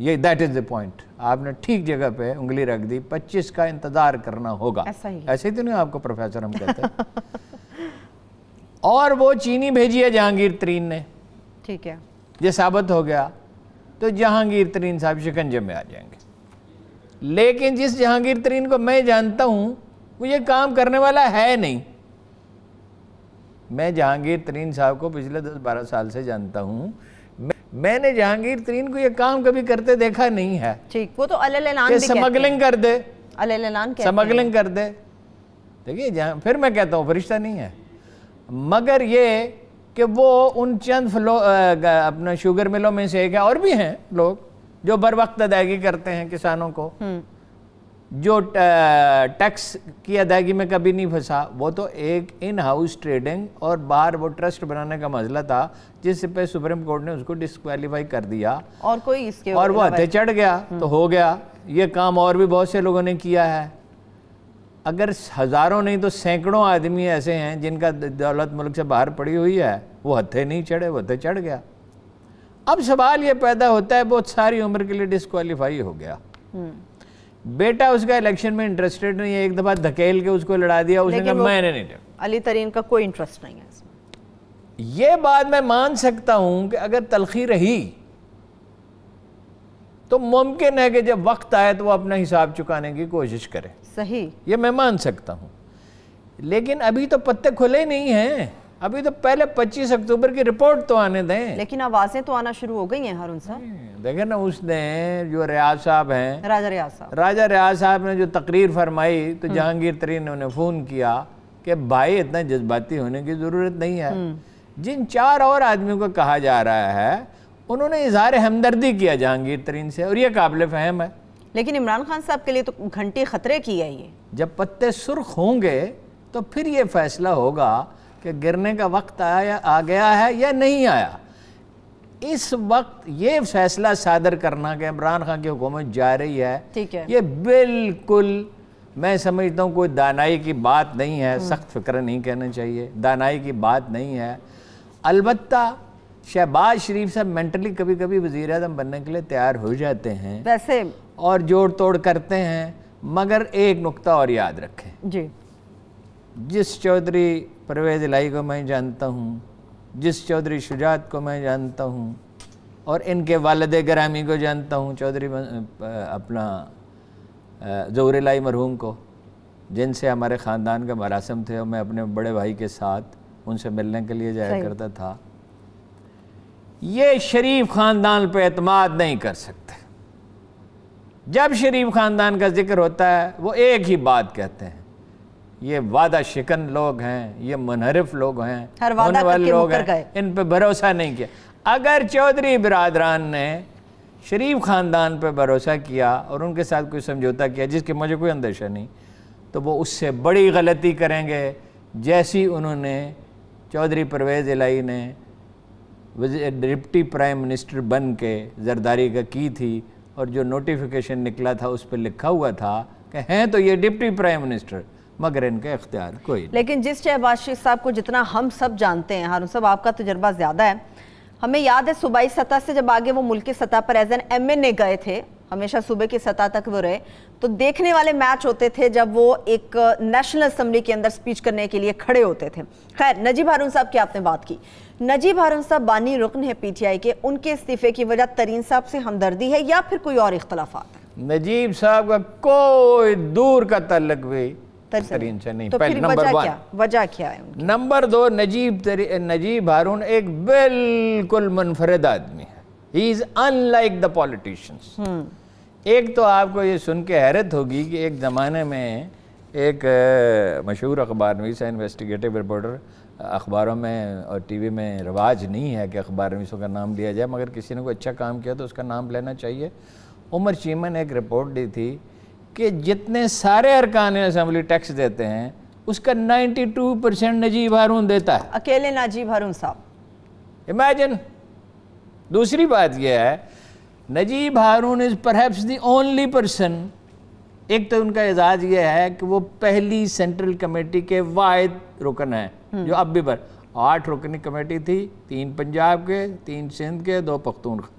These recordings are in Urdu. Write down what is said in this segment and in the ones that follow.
یہ دیٹ از دا پوائنٹ، آپ نے ٹھیک جگہ پہ انگلی رکھ دی. 25 کا انتظار کرنا ہوگا. ایسے ہی تو نہیں آپ کو پروفیسر ہم کہتے ہیں. اور وہ چینی بھیجی ہے جہانگیر ترین نے. ٹھیک ہے. یہ ثابت ہو گیا تو جہانگیر ترین صاحب شکنجے میں آ جائیں گے. لیکن جس جہانگیر ترین کو میں جانتا ہوں وہ یہ کام کرنے والا ہے نہیں. میں جہانگیر ترین صاحب کو پچھلے 10-12 سال سے جانتا ہوں. میں نے جہانگیر ترین کو یہ کام کبھی کرتے دیکھا نہیں ہے. ٹھیک، وہ تو علیہ اعلان بھی سمگلنگ کر دے، علیہ اعلان سمگلنگ کر دے. دیکھیے پھر میں کہتا ہوں فرشتہ نہیں ہے، مگر یہ کہ وہ ان چند اپنا شوگر ملوں میں سے ایک ہے. اور بھی ہیں لوگ جو بر وقت ادائیگی کرتے ہیں کسانوں کو، جو ٹیکس کی ادائیگی میں کبھی نہیں پھنسا. وہ تو ایک ان ہاؤس ٹریڈنگ اور باہر وہ ٹرسٹ بنانے کا مسئلہ تھا جس پہ سپریم کورٹ نے اس کو ڈسکوالیفائی کر دیا اور کوئی اس کے اور وہ ہتھے چڑھ گیا تو ہو گیا. یہ کام اور بھی بہت سے لوگوں نے کیا ہے. اگر ہزاروں نہیں تو سینکڑوں آدمی ایسے ہیں جن کا دولت ملک سے باہر پڑی ہوئی ہے، وہ ہتھے نہیں چڑھے، وہ ہتھے چڑھ گیا. اب سوال یہ پیدا ہوتا ہے بہت ساری عمر کے لیے ڈسکوالیفائی ہو گیا. بیٹا اس کا الیکشن میں انٹرسٹڈ نہیں ہے، ایک دفعہ دھکیل کے اس کو لڑا دیا، اس نے کہا میں نے نہیں دیا. علی ترین کا کوئی انٹرسٹ نہیں ہے اس میں. یہ بات میں مان سکتا ہوں کہ اگر تلخی رہی تو ممکن ہے کہ جب وقت آئے تو وہ اپنا حساب چکانے کی کوشش کرے. صحیح، یہ میں مان سکتا ہوں. لیکن ابھی تو پتے کھلے نہیں ہیں. ابھی تو پہلے 25 اکتوبر کی رپورٹ تو آنے دیں. لیکن آوازیں تو آنا شروع ہو گئی ہیں ہارون صاحب. دیکھیں نا، اس نے جو ریاض صاحب ہیں، راجہ ریاض صاحب نے جو تقریر فرمائی تو جہانگیر ترین نے انہیں فون کیا کہ بھائی اتنا جذباتی ہونے کی ضرورت نہیں ہے. جن 4 اور آدمیوں کو کہا جا رہا ہے انہوں نے اظہار ہمدردی کیا جہانگیر ترین سے، اور یہ قابل فہم ہے. لیکن عمران خان صاحب کے لیے تو گھنٹی خطرے کی ہے. یہ جب پتے سرخ ہوں گے تو پھر یہ فیصلہ ہوگا کہ گرنے کا وقت آ گیا ہے یا نہیں آیا. اس وقت یہ فیصلہ صادر کرنا کہ عمران خان کی حکومت جا رہی ہے، یہ بالکل میں سمجھتا ہوں کوئی دانائی کی بات نہیں ہے. سخت فکر نہیں کہنا چاہیے، دانائی کی بات نہیں ہے. البتہ شہباز شریف صاحب مینٹلی کبھی کبھی وزیر اعظم بننے کے لیے تیار ہو جاتے ہیں ویسے اور جوڑ توڑ کرتے ہیں. مگر ایک نقطہ اور یاد رکھیں، جس چودھری پرویز الہی کو میں جانتا ہوں، جس چودھری شجاعت کو میں جانتا ہوں، اور ان کے والد گرامی کو جانتا ہوں، چودھری اپنا ظہور الہی مرحوم کو، جن سے ہمارے خاندان کا مراسم تھے اور میں اپنے بڑے بھائی کے ساتھ ان سے ملنے کے لیے جایا کرتا تھا. یہ شریف خاندان پہ اعتماد نہیں کر سکتے. جب شریف خاندان کا ذکر ہوتا ہے وہ ایک ہی بات کہتے ہیں، یہ وعدہ شکن لوگ ہیں، یہ منحرف لوگ ہیں، ہونے والے لوگ ہیں، ان پہ بھروسہ نہیں کیا. اگر چودھری برادران نے شریف خاندان پہ بھروسہ کیا اور ان کے ساتھ کوئی سمجھوتا کیا جس کے مجھے کوئی اندیشہ نہیں، تو وہ اس سے بڑی غلطی کریں گے جیسی انہوں نے چودھری پرویز الہی نے ڈپٹی پرائم منسٹر بن کے زرداری کا کی تھی. اور جو نوٹیفیکیشن نکلا تھا اس پہ لکھا ہوا تھا کہ ہیں تو یہ ڈپٹی پرائم منسٹر، مگر ان کا اختیار کوئی نہیں. لیکن جس شہباز شریف صاحب کو جتنا ہم سب جانتے ہیں، ہارون صاحب آپ کا تجربہ زیادہ ہے، ہمیں یاد ہے صوبائی سطح سے جب آگے وہ ملکی سطح پر ایز این ایم این اے گئے تھے، ہمیشہ صوبے کی سطح تک وہ رہے، تو دیکھنے والے میچ ہوتے تھے جب وہ ایک نیشنل اسمبلی کے اندر سپیچ کرنے کے لیے کھڑے ہوتے تھے. خیر، نجیب ہارون صاحب کی آپ نے بات کی. نجیب ہارون صاحب بانی رکن ہے پی ٹی آئی کے، ان کے استعفے کی وجہ ترین صاحب سے ہمدردی ہے یا پھر کوئی اور اختلافات ہیں؟ نجیب صاحب کا کوئی دور کا تعلق بھی ترین سے نہیں. تو پھر وجہ کیا ہے؟ نمبر 2، نجیب ہارون ایک بالکل منفرد آدمی ہے. ہی از ان لائک دا پولیٹیشنز. ایک تو آپ کو یہ سن کے حیرت ہوگی کہ ایک زمانے میں ایک مشہور اخبار نویس ہے، انویسٹیگیٹو رپورٹر. اخباروں میں اور ٹی وی میں رواج نہیں ہے کہ اخبار نویسوں کا نام لیا جائے، مگر کسی نے کوئی اچھا کام کیا تو اس کا نام لینا چاہیے. عمر چیمہ نے ایک رپورٹ دی تھی کہ جتنے سارے ارکان اسمبلی ٹیکس دیتے ہیں اس کا 92% نجیب ہارون دیتا ہے، اکیلے نجیب ہارون صاحب. امیجن. دوسری بات یہ ہے، Najeeb Haroon is perhaps the only person. ایک تو ان کا اعزاز یہ ہے کہ وہ پہلی سینٹرل کمیٹی کے واحد رکن ہیں جو اب بھی 8 رکنی کمیٹی تھی، 3 پنجاب کے، 3 سندھ کے، 2 پختونخوا.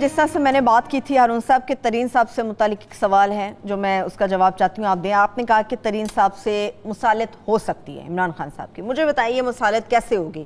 جس طرح سے میں نے بات کی تھی ہارون صاحب کے ترین صاحب سے متعلق ایک سوال ہے جو میں اس کا جواب چاہتی ہوں آپ دیں. آپ نے کہا کہ ترین صاحب سے مصالحت ہو سکتی ہے عمران خان صاحب کی. مجھے بتائیے مصالحت کیسے ہوگی؟